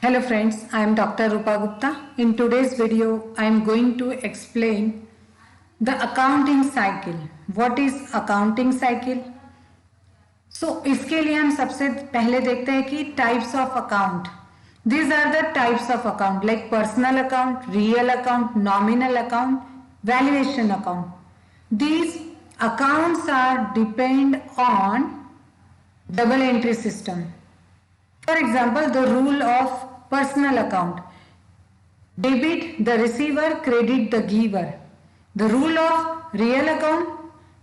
Hello friends, I am Dr. Rupa Gupta. In today's video, I am going to explain the accounting cycle. What is accounting cycle? So इसके लिए हम सबसे पहले देखते हैं कि types of account. These are the types of account like personal account, real account, nominal account, valuation account. These accounts are depend on double entry system. For example, the rule of personal account: debit the receiver, credit the giver. The rule of real account: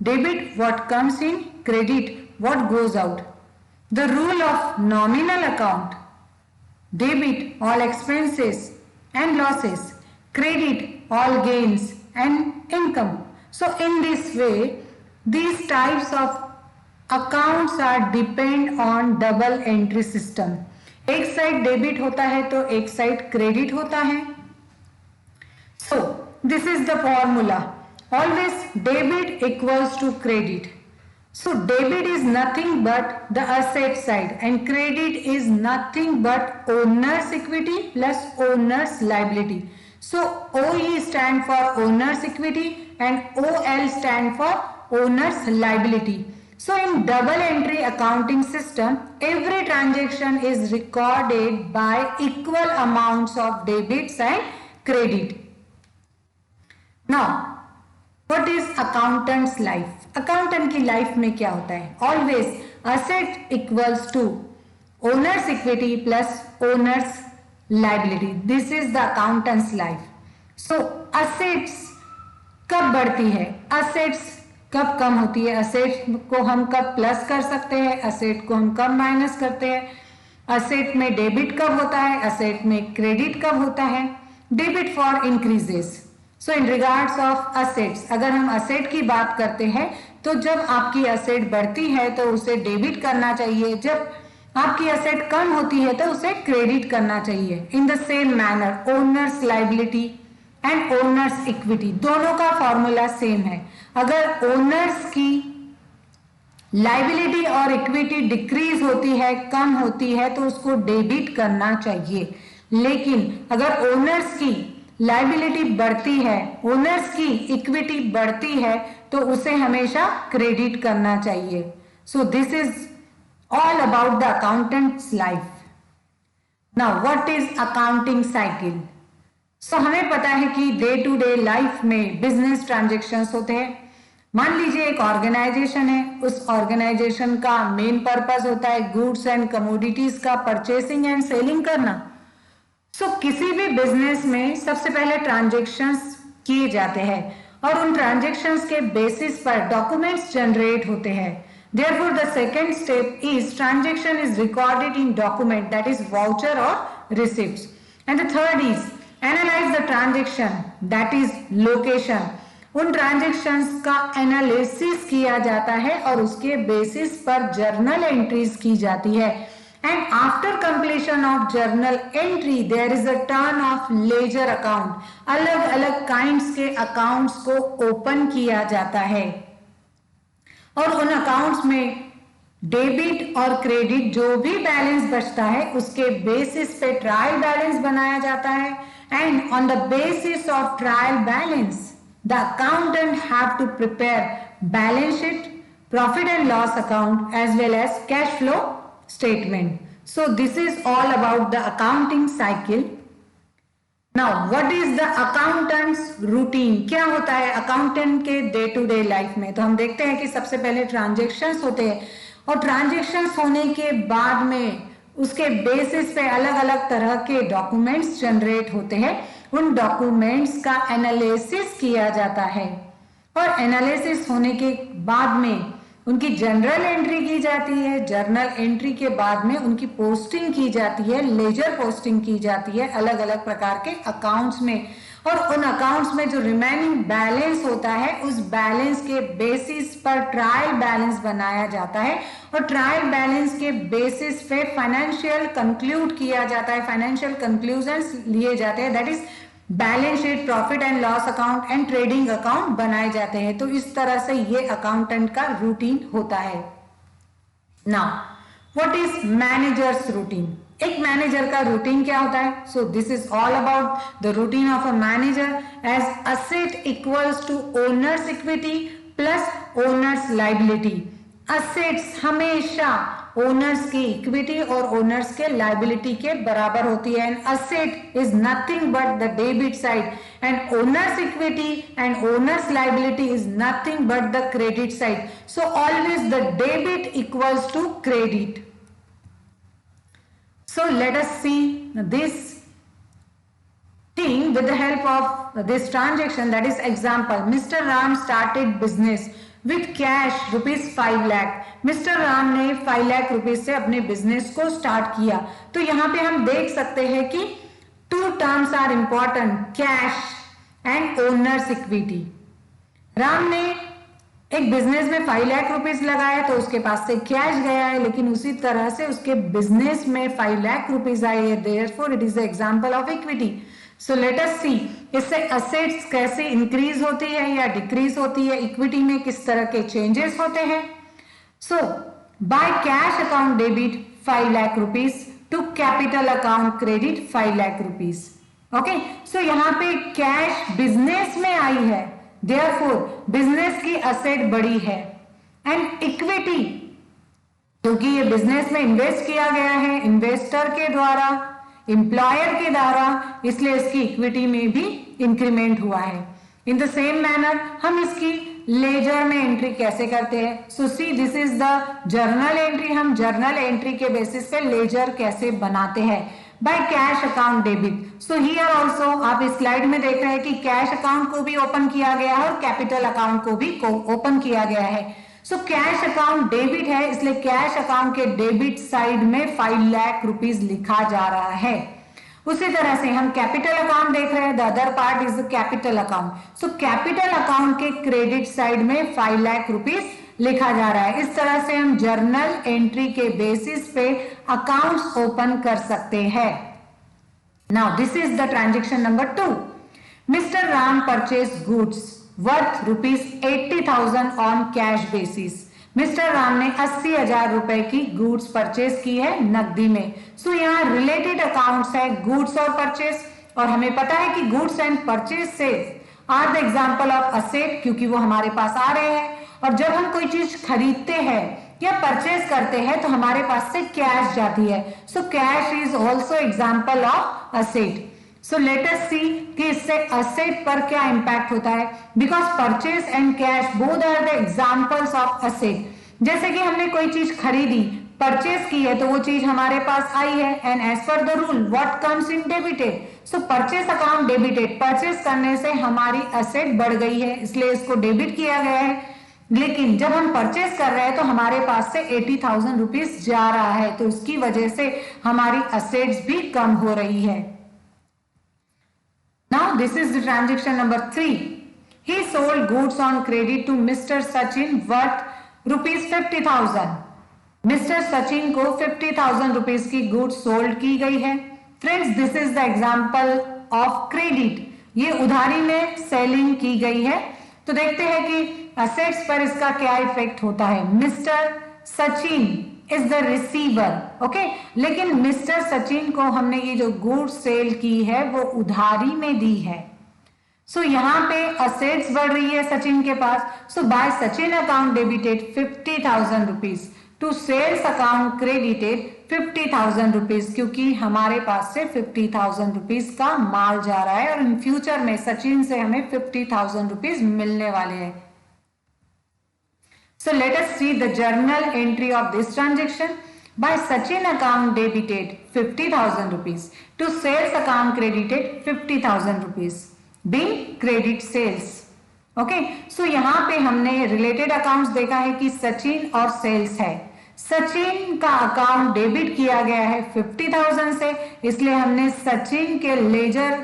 debit what comes in, credit what goes out. The rule of nominal account: debit all expenses and losses, credit all gains and income. So in this way, these types of accounts are depend on double entry system. एक side debit होता है तो एक side credit होता है. So this is the formula. Always debit equals to credit. So debit is nothing but the asset side and credit is nothing but owner's equity plus owner's liability. So OE stand for owner's equity and OL stand for owner's liability. So in double entry accounting system, every transaction is recorded by equal amounts of debits and credit. Now, what is accountant's life? Accountant की life में क्या होता है? Always asset equals to owner's equity plus owner's liability. This is the accountant's life. So assets कब बढ़ती है? Assets कब कम होती है? असेट को हम कब प्लस कर सकते हैं, असेट को हम कब माइनस करते हैं, असेट में डेबिट कब होता है, असेट में क्रेडिट कब होता है. Debit for increases. So in regards of assets, अगर हम असेट की बात करते हैं तो जब आपकी असेट बढ़ती है तो उसे डेबिट करना चाहिए, जब आपकी असेट कम होती है तो उसे क्रेडिट करना चाहिए. इन the same manner owners liability and owner's equity दोनों का फॉर्मूला सेम है. अगर ओनर्स की लाइबिलिटी और इक्विटी डिक्रीज होती है, कम होती है, तो उसको डेबिट करना चाहिए. लेकिन अगर ओनर्स की लाइबिलिटी बढ़ती है, ओनर्स की इक्विटी बढ़ती है, तो उसे हमेशा क्रेडिट करना चाहिए. So this is all about the accountant's life. Now what is accounting cycle? So हमें पता है कि डे टू डे लाइफ में बिजनेस ट्रांजेक्शन्स होते हैं. मान लीजिए एक ऑर्गेनाइजेशन है, उस ऑर्गेनाइजेशन का मेन पर्पस होता है गुड्स एंड कमोडिटीज का परचेसिंग एंड सेलिंग करना. सो किसी भी बिजनेस में सबसे पहले ट्रांजेक्शन्स किए जाते हैं और उन ट्रांजेक्शन्स के बेसिस पर डॉक्यूमेंट्स जनरेट होते हैं. Therefore, the second step is transaction is recorded in document, that is voucher or receipts. And the third is analyse the transaction, that is location. उन ट्रांजेक्शन्स का एनालिसिस किया जाता है और उसके बेसिस पर जर्नल एंट्रीज की जाती है. And after completion of journal entry there is a turn of ledger account. अलग अलग काइंड्स के अकाउंट्स को ओपन किया जाता है और उन अकाउंट्स में डेबिट और क्रेडिट जो भी बैलेंस बचता है उसके बेसिस पे ट्रायल बैलेंस बनाया जाता है. And on the basis of trial balance, the accountant have to prepare balance sheet, profit and loss account as well as cash flow statement. So this is all about the accounting cycle. Now, what is the accountant's routine? क्या होता है accountant के day to day life में? तो हम देखते हैं कि सबसे पहले transactions होते हैं और transactions होने के बाद में उसके बेसिस पे अलग अलग तरह के डॉक्यूमेंट्स जनरेट होते हैं. उन डॉक्यूमेंट्स का एनालिसिस किया जाता है और एनालिसिस होने के बाद में उनकी जनरल एंट्री की जाती है. जर्नल एंट्री के बाद में उनकी पोस्टिंग की जाती है, लेजर पोस्टिंग की जाती है अलग अलग प्रकार के अकाउंट्स में. और उन अकाउंट्स में जो रिमेनिंग बैलेंस होता है उस बैलेंस के बेसिस पर ट्रायल बैलेंस बनाया जाता है और ट्रायल बैलेंस के बेसिस पे फाइनेंशियल कंक्लूड किया जाता है, फाइनेंशियल कंक्लूजन्स लिए जाते हैं, that is balance sheet, profit and loss account and trading account बनाए जाते हैं. तो इस तरह से ये अकाउंटेंट का रूटीन होता है. Now what is manager's routine? एक मैनेजर का रूटीन क्या होता है? So this is all about the routine of a manager as asset equals to owner's equity plus owner's liability. Assets हमेशा ओनर्स की इक्विटी और ओनर्स के लायबिलिटी के बराबर होती है। And asset is nothing but the debit side and owner's equity and owner's liability is nothing but the credit side. So always the debit equals to credit. So let us see this thing with the help of this transaction, that is example. Mr. Ram started business with cash rupees 5 lakh. Mr. Ram ने 5 lakh rupees से अपने business को start किया। तो यहाँ पे हम देख सकते हैं कि two terms are important, cash and owner's equity. Ram ने एक बिजनेस में 5 लाख रुपीज लगाया तो उसके पास से कैश गया है, लेकिन उसी तरह से उसके बिजनेस में 5 लाख रुपीज आए है। Therefore it is the example of equity. So let us see इससे असेट्स कैसे इंक्रीज होती है या डिक्रीज होती है, इक्विटी में किस तरह के चेंजेस होते हैं। So by cash account debit 5 lakh rupees to capital account credit 5 lakh rupees. Okay, so यहाँ पे कैश बिजनेस में आई है, देयरफॉर बिजनेस की असेट बड़ी है। एंड इक्विटी क्योंकि ये बिजनेस में इन्वेस्ट किया गया है इन्वेस्टर के द्वारा, एम्प्लॉयर के द्वारा, इसलिए इसकी इक्विटी में भी इंक्रीमेंट हुआ है। इन द सेम मैनर हम इसकी लेजर में एंट्री कैसे करते हैं? So see this is the journal entry. हम जर्नल एंट्री के बेसिस पे लेजर कैसे बनाते हैं? By cash account debit. So here also आप इस स्लाइड में देख रहे हैं कि कैश अकाउंट को भी ओपन किया गया है और कैपिटल अकाउंट को भी ओपन किया गया है। सो कैश अकाउंट डेबिट है, इसलिए कैश अकाउंट के डेबिट साइड में 5 लाख रुपीज लिखा जा रहा है। उसी तरह से हम कैपिटल अकाउंट देख रहे हैं, the other part is the capital account. So capital account के क्रेडिट साइड में 5 लाख रुपीज लिखा जा रहा है। इस तरह से हम जर्नल एंट्री के बेसिस पे अकाउंट्स ओपन कर सकते हैं। Now this is the transaction number 2। Mister Ram purchase goods worth rupees 80,000 on cash basis. Mister Ram ने 80,000 रुपए की गुड्स परचेज की है नकदी में। सो यहाँ रिलेटेड अकाउंट्स है गुड्स और परचेज, और हमें पता है कि गुड्स एंड परचेज से are the example of asset, क्योंकि वो हमारे पास आ रहे हैं। और जब हम कोई चीज खरीदते हैं या परचेज करते हैं तो हमारे पास से कैश जाती है। So cash is also example of asset. So let us see कि इससे असेट पर क्या इंपैक्ट होता है, because purchase and cash both are the examples of asset. जैसे कि हमने कोई चीज खरीदी, परचेज की है, तो वो चीज हमारे पास आई है, and as per the rule what comes in debited. So purchase account debited, purchase करने से हमारी असेट बढ़ गई है, इसलिए इसको डेबिट किया गया है। लेकिन जब हम परचेज कर रहे हैं तो हमारे पास से 80,000 रुपीज जा रहा है, तो उसकी वजह से हमारी असेट्स भी कम हो रही है। Now this is the transaction number 3। He sold goods on credit to mister Sachin worth rupees 50,000। Mister Sachin को 50,000 रुपीज की गुड्स सोल्ड की गई है। Friends, this is the example of credit. ये उधारी में सेलिंग की गई है। तो देखते हैं कि असेट्स पर इसका क्या इफेक्ट होता है। Mister Sachin is the receiver, okay, लेकिन मिस्टर सचिन को हमने ये जो गुड्स सेल की है वो उधारी में दी है। सो यहाँ पे असेट्स बढ़ रही है सचिन के पास। So by Sachin account debited 50,000 rupees to sales account credited 50,000 rupees, क्योंकि हमारे पास से 50,000 रुपीज का माल जा रहा है और इन फ्यूचर में सचिन से हमें 50,000 रुपीज मिलने वाले हैं। So let us see the journal entry of this transaction. By Sachin account debited 50,000 rupees to sales account credited 50,000 rupees being credit sales. Okay, so यहाँ पे हमने related accounts देखा है कि सचिन और सेल्स है। सचिन का अकाउंट डेबिट किया गया है 50,000 से, इसलिए हमने सचिन के लेजर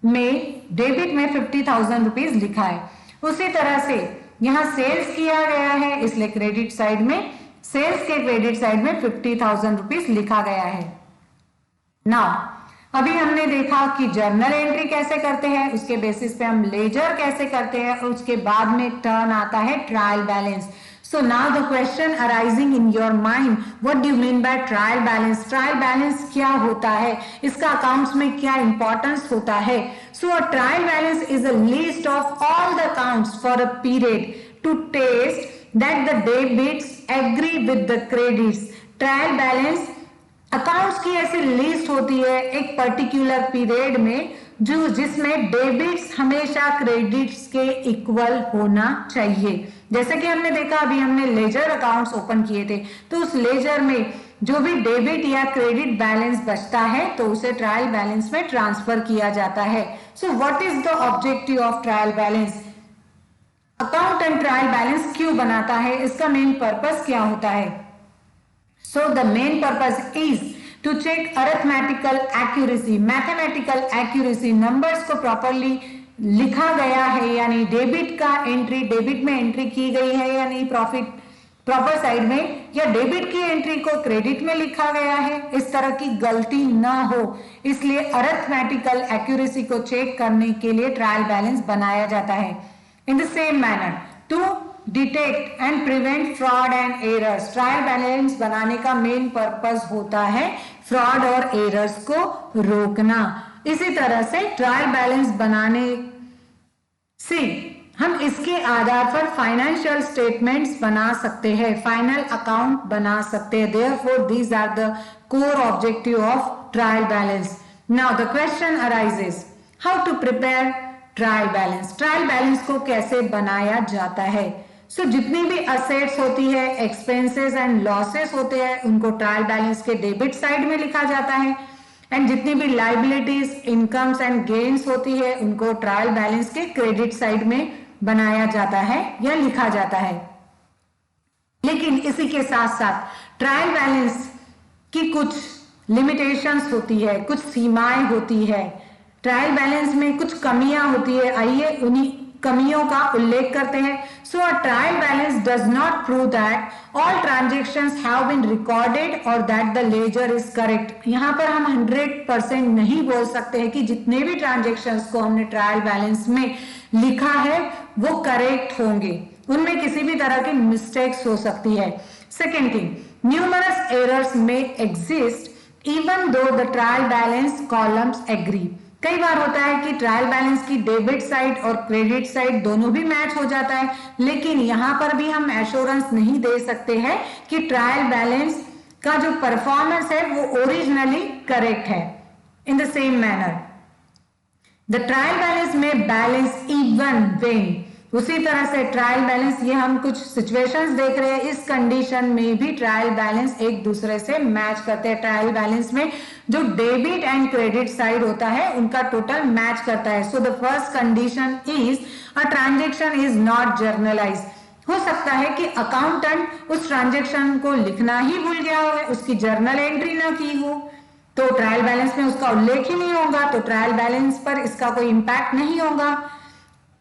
में डेबिट में 50,000 रुपीज लिखा है। उसी तरह से यहाँ सेल्स किया गया है, इसलिए क्रेडिट साइड में सेल्स के क्रेडिट साइड में 50,000 रुपीज लिखा गया है। नाउ अभी हमने देखा कि जर्नल एंट्री कैसे करते हैं, उसके बेसिस पे हम लेजर कैसे करते हैं, और उसके बाद में टर्न आता है trial balance. So now the question arising in your mind, what do you mean by trial balance? Trial balance क्या होता है, इसका accounts में क्या importance होता है? So a trial balance is a list of all the accounts for a period to test that the debits agree with the credits. Trial balance accounts की ऐसी लिस्ट होती है एक पर्टिकुलर पीरियड में जो जिसमें डेबिट्स हमेशा क्रेडिट्स के इक्वल होना चाहिए। जैसे कि हमने देखा, अभी हमने लेजर अकाउंट्स ओपन किए थे, तो उस लेजर में जो भी डेबिट या क्रेडिट बैलेंस बचता है तो उसे ट्रायल बैलेंस में ट्रांसफर किया जाता है। So what is the objective of trial balance? Account and trial balance क्यों बनाता है, इसका मेन पर्पस क्या होता है? So the main purpose is to check arithmetical accuracy, mathematical accuracy, numbers को properly लिखा गया है यानी डेबिट का एंट्री डेबिट में एंट्री की गई है या नहीं प्रॉफिट प्रॉपर साइड में, या डेबिट की एंट्री को क्रेडिट में लिखा गया है, इस तरह की गलती ना हो, इसलिए अरिथमेटिकल एक्यूरेसी को चेक करने के लिए ट्रायल बैलेंस बनाया जाता है। In the same manner to detect and prevent fraud and errors, trial balance बनाने का मेन पर्पस होता है फ्रॉड और एरर्स को रोकना। इसी तरह से ट्रायल बैलेंस बनाने से हम इसके आधार पर फाइनेंशियल स्टेटमेंट्स बना सकते हैं, फाइनल अकाउंट बना सकते हैं। Therefore these are the core objective of trial balance. Now the question arises, how to prepare trial balance? Trial balance को कैसे बनाया जाता है? सो जितनी भी असेट्स होती है, एक्सपेंसेस एंड लॉसेस होते हैं, उनको ट्रायल बैलेंस के डेबिट साइड में लिखा जाता है, एंड जितनी भी लाइबिलिटीज, इनकम्स एंड गेन्स होती है, उनको ट्रायल बैलेंस के क्रेडिट साइड में बनाया जाता है या लिखा जाता है। लेकिन इसी के साथ साथ ट्रायल बैलेंस की कुछ लिमिटेशंस होती है, कुछ सीमाएं होती है, ट्रायल बैलेंस में कुछ कमियां होती है। आइए उन्हीं कमियों का उल्लेख करते हैं। So a trial balance does not prove that all transactions have been recorded और that the ledger is correct. यहाँ पर हम 100% नहीं बोल सकते हैं कि जितने भी ट्रांजेक्शंस को हमने ट्रायल बैलेंस में लिखा है वो करेक्ट होंगे, उनमें किसी भी तरह की मिस्टेक्स हो सकती है। Second thing, numerous errors may exist even though the trial balance columns agree. कई बार होता है कि ट्रायल बैलेंस की डेबिट साइड और क्रेडिट साइड दोनों भी मैच हो जाता है, लेकिन यहां पर भी हम एश्योरेंस नहीं दे सकते हैं कि ट्रायल बैलेंस का जो परफॉर्मेंस है वो ओरिजिनली करेक्ट है। In the same manner the trial balance में बैलेंस इवन व्हेन, उसी तरह से ट्रायल बैलेंस, ये हम कुछ सिचुएशंस देख रहे हैं, इस कंडीशन में भी ट्रायल बैलेंस एक दूसरे से मैच करते हैं। ट्रायल बैलेंस में जो डेबिट एंड क्रेडिट साइड होता है उनका टोटल मैच करता है। So the first condition is a transaction is not generalized. हो सकता है कि अकाउंटेंट उस ट्रांजेक्शन को लिखना ही भूल गया हो, उसकी जर्नल एंट्री ना की हो, तो ट्रायल बैलेंस में उसका उल्लेख ही नहीं होगा, तो ट्रायल बैलेंस पर इसका कोई इंपैक्ट नहीं होगा।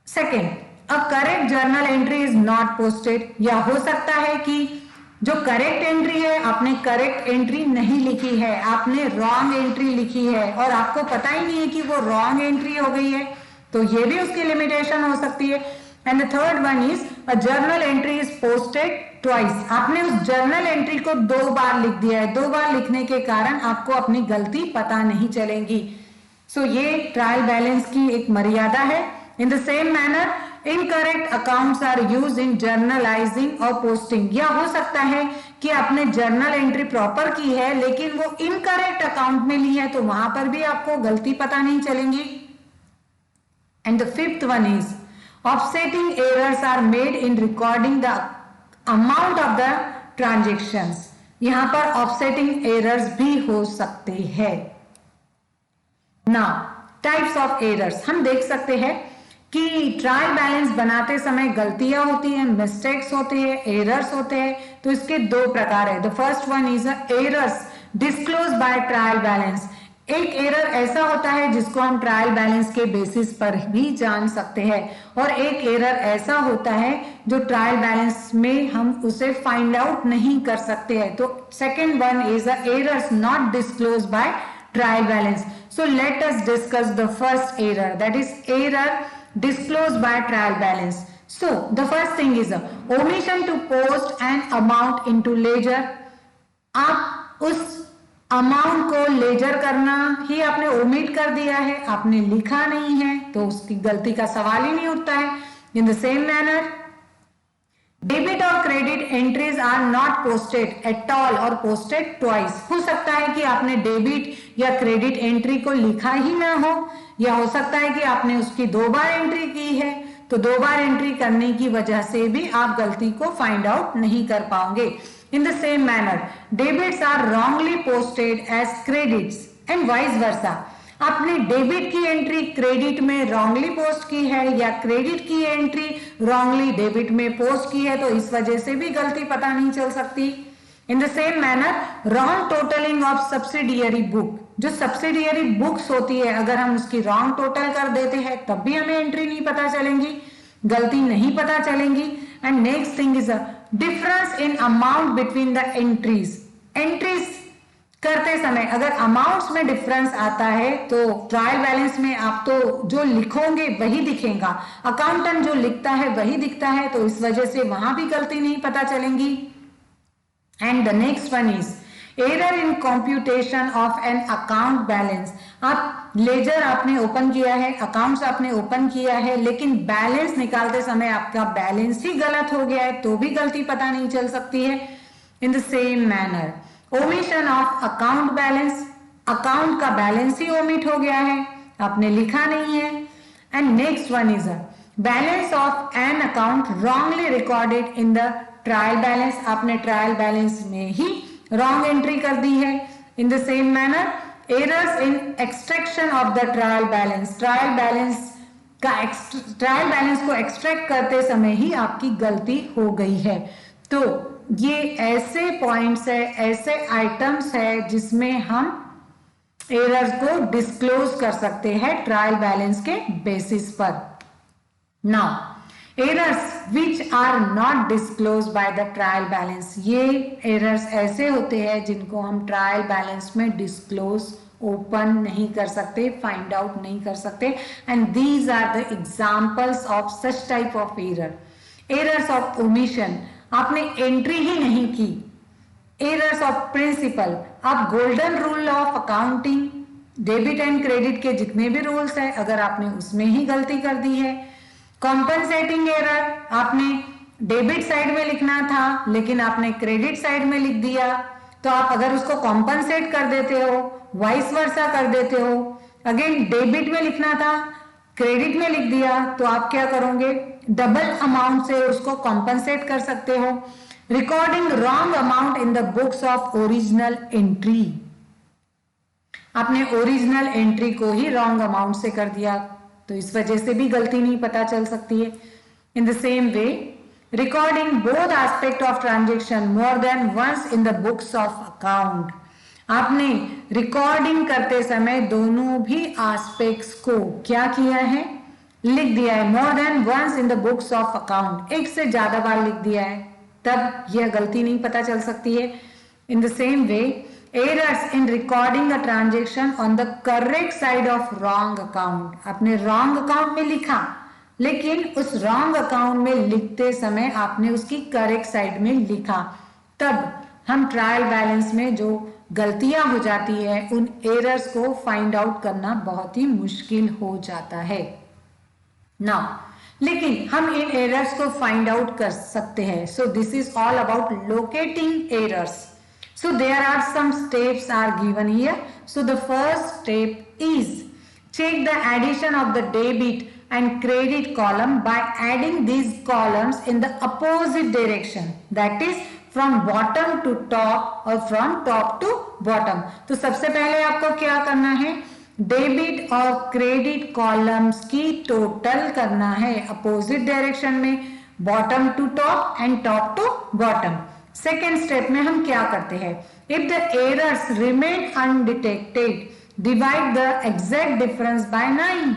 Second, a correct journal entry is not posted, या हो सकता है कि जो करेक्ट एंट्री है आपने करेक्ट एंट्री नहीं लिखी है, आपने रॉन्ग एंट्री लिखी है और आपको पता ही नहीं है कि वो रॉन्ग एंट्री हो गई है, तो ये भी उसकी लिमिटेशन हो सकती है। And the third one is a journal entry is posted twice, आपने उस जर्नल एंट्री को 2 बार लिख दिया है, 2 बार लिखने के कारण आपको अपनी गलती पता नहीं चलेगी। सो ये ट्रायल बैलेंस की एक मर्यादा है। In the same manner incorrect accounts are used in journalizing और पोस्टिंग, या हो सकता है कि आपने जर्नल एंट्री प्रॉपर की है लेकिन वो इनकरेक्ट अकाउंट में ली है, तो वहां पर भी आपको गलती पता नहीं चलेंगी। And the fifth one is offsetting errors are made in recording the amount of the transactions, यहां पर ऑफसेटिंग एरर्स भी हो सकते हैं। नाउ टाइप्स ऑफ एरर्स, हम देख सकते हैं कि ट्रायल बैलेंस बनाते समय गलतियां होती हैं, मिस्टेक्स होते हैं, एरर्स होते हैं, तो इसके 2 प्रकार है। The first one is errors disclose by trial balance. एक एरर ऐसा होता है जिसको हम ट्रायल बैलेंस के बेसिस पर भी जान सकते हैं, और एक एरर ऐसा होता है जो ट्रायल बैलेंस में हम उसे फाइंड आउट नहीं कर सकते हैं। तो second one is errors not disclose by trial balance. So let us discuss the first error, that is error disclosed by trial balance. So the first thing is omission to post an amount into ledger. आप उस amount को laser करना ही आपने omit कर दिया है, आपने लिखा नहीं है, तो उसकी गलती का सवाल ही नहीं उठता है। In the same manner debit और credit entries are not posted at all or posted twice. हो सकता है कि आपने डेबिट या क्रेडिट एंट्री को लिखा ही ना हो, या हो सकता है कि आपने उसकी 2 बार एंट्री की है, तो 2 बार एंट्री करने की वजह से भी आप गलती को फाइंड आउट नहीं कर पाओगे। In the same manner debits are wrongly posted as credits and vice versa. आपने डेबिट की एंट्री क्रेडिट में रॉन्गली पोस्ट की है या क्रेडिट की एंट्री रॉन्गली डेबिट में पोस्ट की है, तो इस वजह से भी गलती पता नहीं चल सकती। इन the same manner wrong totalling of subsidiary book, जो सब्सिडियरी बुक्स होती है अगर हम उसकी रॉन्ग टोटल कर देते हैं तब भी हमें एंट्री नहीं पता चलेंगी, गलती नहीं पता चलेंगी। And next thing is difference in amount between the entries. Entries करते समय अगर अमाउंट्स में डिफरेंस आता है तो ट्रायल बैलेंस में आप तो जो लिखोगे वही दिखेगा, अकाउंटेंट जो लिखता है वही दिखता है, तो इस वजह से वहां भी गलती नहीं पता चलेंगी। And the next one is error in computation of an account balance. आप लेजर आपने ओपन किया है, अकाउंट्स आपने ओपन किया है, लेकिन बैलेंस निकालते समय आपका बैलेंस ही गलत हो गया है, तो भी गलती पता नहीं चल सकती है। In the same manner omission of account balance, account का बैलेंस ही ओमिट हो गया है, आपने लिखा नहीं है। And next one is balance of an account wrongly recorded in the trial balance. आपने ट्रायल बैलेंस में ही रॉन्ग एंट्री कर दी है। In the same manner errors in extraction of the trial balance, trial balance को extract करते समय ही आपकी गलती हो गई है। तो ये ऐसे पॉइंट्स है, ऐसे आइटम्स है जिसमें हम एरर्स को डिस्क्लोज कर सकते हैं ट्रायल बैलेंस के बेसिस पर। Now errors which are not disclose by the trial balance, ये एरर्स ऐसे होते हैं जिनको हम ट्रायल बैलेंस में डिस्क्लोज ओपन नहीं कर सकते, फाइंड आउट नहीं कर सकते। And these are the examples of such type of error. Errors of omission, आपने एंट्री ही नहीं की। एरर्स ऑफ प्रिंसिपल, आप golden rule of accounting, debit and credit के जितने भी रूल्स है अगर आपने उसमें ही गलती कर दी है। कॉम्पनसेटिंग एरर, आपने डेबिट साइड में लिखना था लेकिन आपने क्रेडिट साइड में लिख दिया, तो आप अगर उसको कॉम्पनसेट कर देते हो, वाइस वर्सा कर देते हो, अगेन डेबिट में लिखना था क्रेडिट में लिख दिया, तो आप क्या करोगे, डबल अमाउंट से उसको कॉम्पनसेट कर सकते हो। Recording wrong amount in the books of original entry, आपने ओरिजिनल एंट्री को ही रॉन्ग अमाउंट से कर दिया, तो इस वजह से भी गलती नहीं पता चल सकती है। In the same way recording both aspect of transaction more than once in the books of account, आपने रिकॉर्डिंग करते समय दोनों भी एस्पेक्ट्स को क्या किया है, लिख दिया है। More than once in the books of account, एक से ज्यादा बार लिख दिया है, तब यह गलती नहीं पता चल सकती है। In the same way errors in recording a transaction on the correct side of wrong account, आपने रॉन्ग अकाउंट में लिखा लेकिन उस रॉन्ग अकाउंट में लिखते समय आपने उसकी करेक्ट साइड में लिखा, तब हम ट्रायल बैलेंस में जो गलतियां हो जाती है उन एरर्स को फाइंड आउट करना बहुत ही मुश्किल हो जाता है ना। लेकिन हम इन एरर्स को फाइंड आउट कर सकते हैं। सो this is all about locating errors. So there are some steps are given here. So the first step is check the addition of the debit and credit column by adding these columns in the opposite direction, that is from bottom to top or from top to bottom. तो सबसे पहले आपको क्या करना है, debit और credit columns की total करना है अपोजिट डायरेक्शन में, bottom to top and top to bottom. Second step में हम क्या करते हैं, if the errors remain undetected divide the exact difference by 9।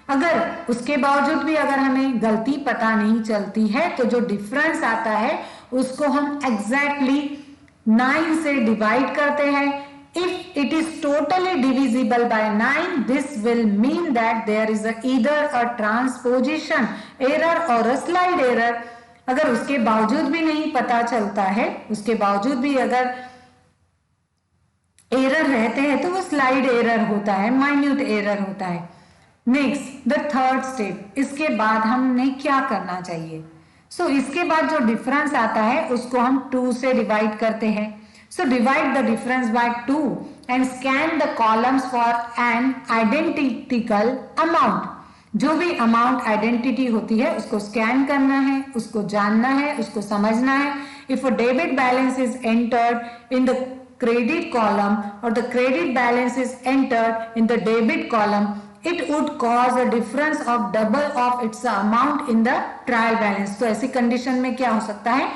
अगर उसके बावजूद भी अगर हमें गलती पता नहीं चलती है तो जो डिफरेंस आता है उसको हम एग्जैक्टली 9 से डिवाइड करते हैं। If it is totally divisible by 9, this will mean that there is either a transposition error or a slide error. अगर उसके बावजूद भी नहीं पता चलता है, उसके बावजूद भी अगर एरर रहते हैं तो वो स्लाइड एरर होता है, माइन्यूट एरर होता है. नेक्स्ट द थर्ड स्टेप, इसके बाद हमने क्या करना चाहिए? सो इसके बाद जो डिफरेंस आता है उसको हम 2 से डिवाइड करते हैं. So divide the difference by 2 and scan the columns for an identical amount. जो भी अमाउंट आइडेंटिटी होती है उसको स्कैन करना है, उसको जानना है, उसको समझना है. If a debit balance is entered in the credit column or the credit balance is entered in the debit column, it would cause a difference of double of its amount in the trial balance. तो ऐसी condition में क्या हो सकता है?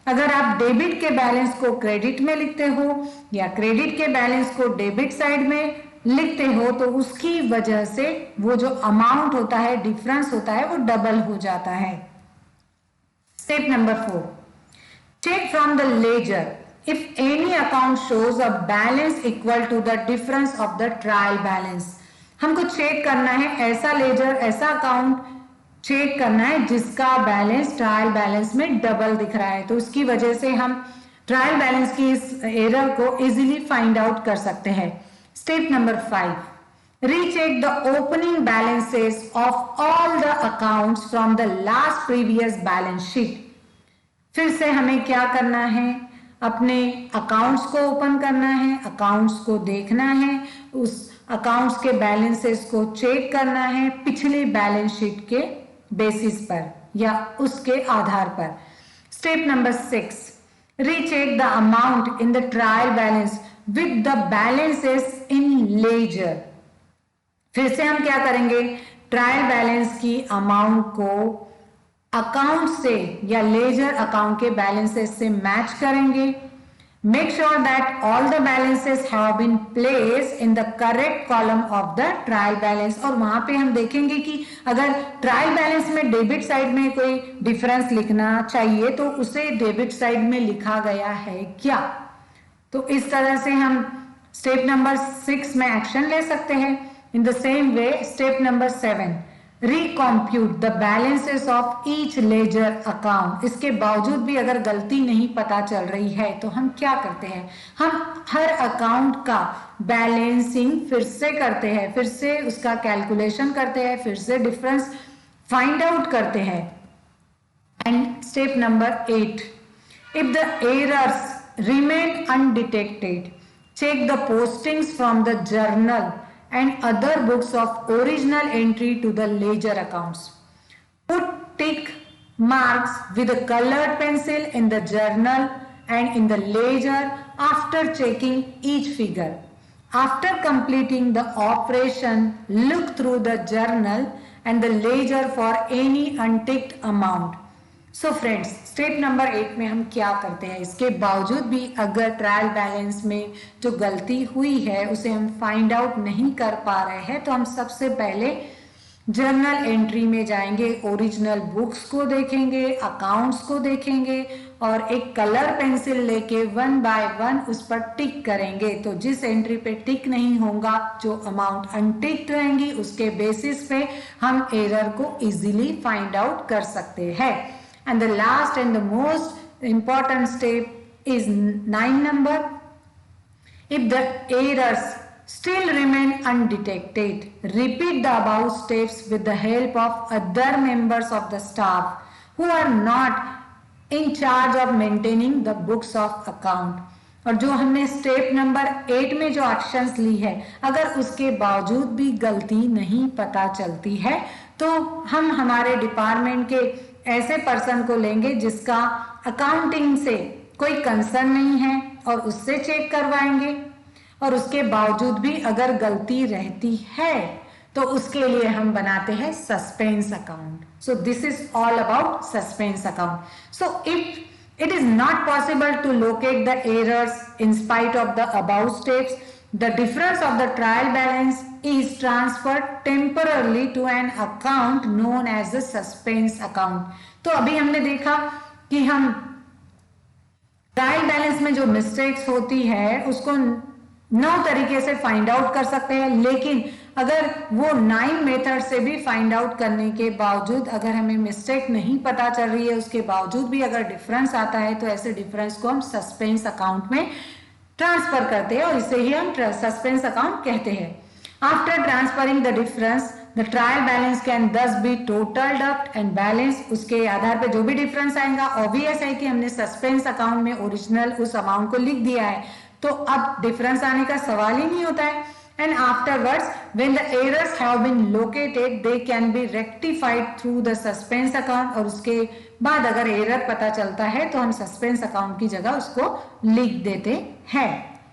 अगर आप debit के बैलेंस को क्रेडिट में लिखते हो या क्रेडिट के बैलेंस को डेबिट साइड में लिखते हो तो उसकी वजह से वो जो अमाउंट होता है, डिफरेंस होता है, वो डबल हो जाता है. Step number 4, check from the ledger if any account shows a balance equal to the difference of the trial balance. हमको चेक करना है ऐसा लेजर, ऐसा अकाउंट चेक करना है जिसका बैलेंस ट्रायल बैलेंस में डबल दिख रहा है. तो उसकी वजह से हम ट्रायल बैलेंस की इस एरर को इजीली फाइंड आउट कर सकते हैं. Step number 5, recheck the opening balances of all the accounts from the last previous balance sheet. फिर से हमें क्या करना है? अपने अकाउंट्स को ओपन करना है, अकाउंट्स को देखना है, उस अकाउंट्स के बैलेंसेस को चेक करना है पिछली बैलेंस शीट के बेसिस पर या उसके आधार पर. Step number 6, recheck the amount in the trial balance with the balances in ledger. फिर से हम क्या करेंगे? ट्रायल बैलेंस की अमाउंट को अकाउंट से या लेजर अकाउंट के बैलेंसेस से मैच करेंगे. Make sure that all the balances have been placed in the correct column of the trial balance. और वहां पे हम देखेंगे कि अगर ट्रायल बैलेंस में डेबिट साइड में कोई डिफरेंस लिखना चाहिए तो उसे डेबिट साइड में लिखा गया है क्या. तो इस तरह से हम स्टेप नंबर 6 में एक्शन ले सकते हैं. In the same way step number 7, recompute the balances of each ledger account. इसके बावजूद भी अगर गलती नहीं पता चल रही है तो हम क्या करते हैं? हम हर अकाउंट का बैलेंसिंग फिर से करते हैं, फिर से उसका कैलकुलेशन करते हैं, फिर से डिफरेंस फाइंड आउट करते हैं. And step number 8, if the errors remain undetected, check the postings from the journal and other books of original entry to the ledger accounts. Put tick marks with a colored pencil in the journal and in the ledger after checking each figure. After completing the operation, look through the journal and the ledger for any unticked amount. So friends, step number 8 में हम क्या करते हैं? इसके बावजूद भी अगर trial balance में जो गलती हुई है उसे हम फाइंड आउट नहीं कर पा रहे हैं तो हम सबसे पहले जर्नल एंट्री में जाएंगे, ओरिजिनल बुक्स को देखेंगे, अकाउंट्स को देखेंगे और एक कलर पेंसिल लेके 1 बाय 1 उस पर टिक करेंगे. तो जिस एंट्री पे टिक नहीं होगा, जो अमाउंट अनटिक्ड रहेंगी, उसके बेसिस पे हम एरर को इजीली फाइंड आउट कर सकते हैं. And the last and the most important step is 9 number. If the errors still remain undetected, repeat the above steps with the help of other members of the staff who are not in charge of maintaining the books of account. और जो हमने step number 8 में जो actions ली है, अगर उसके बावजूद भी गलती नहीं पता चलती है तो हम हमारे डिपार्टमेंट के ऐसे पर्सन को लेंगे जिसका अकाउंटिंग से कोई कंसर्न नहीं है और उससे चेक करवाएंगे. और उसके बावजूद भी अगर गलती रहती है तो उसके लिए हम बनाते हैं suspense account. So this is all about suspense account. So if it is not possible to locate the errors in spite of the above steps, the difference of the trial balance is transferred temporarily to an account known as the suspense account. तो अभी हमने देखा कि हम trial balance में जो mistakes होती है उसको 9 तरीके से फाइंड आउट कर सकते हैं, लेकिन अगर वो 9 मेथड से भी फाइंड आउट करने के बावजूद अगर हमें मिस्टेक नहीं पता चल रही है, उसके बावजूद भी अगर डिफरेंस आता है, तो ऐसे डिफरेंस को हम सस्पेंस अकाउंट में ट्रांसफर करते हैं और इसे ही हम सस्पेंस अकाउंट कहते हैं। After transferring the difference the trial balance can thus be totalled up and balance. उसके आधार पे जो भी डिफरेंस आएगा, ऑब्वियस है कि हमने सस्पेंस अकाउंट में ओरिजिनल उस अमाउंट को लिख दिया है, तो अब डिफरेंस आने का सवाल ही नहीं होता है। And afterwards when the errors have been located they can be rectified through the suspense account. और उसके बाद अगर एरर पता चलता है तो हम सस्पेंस अकाउंट की जगह उसको लिख देते हैं।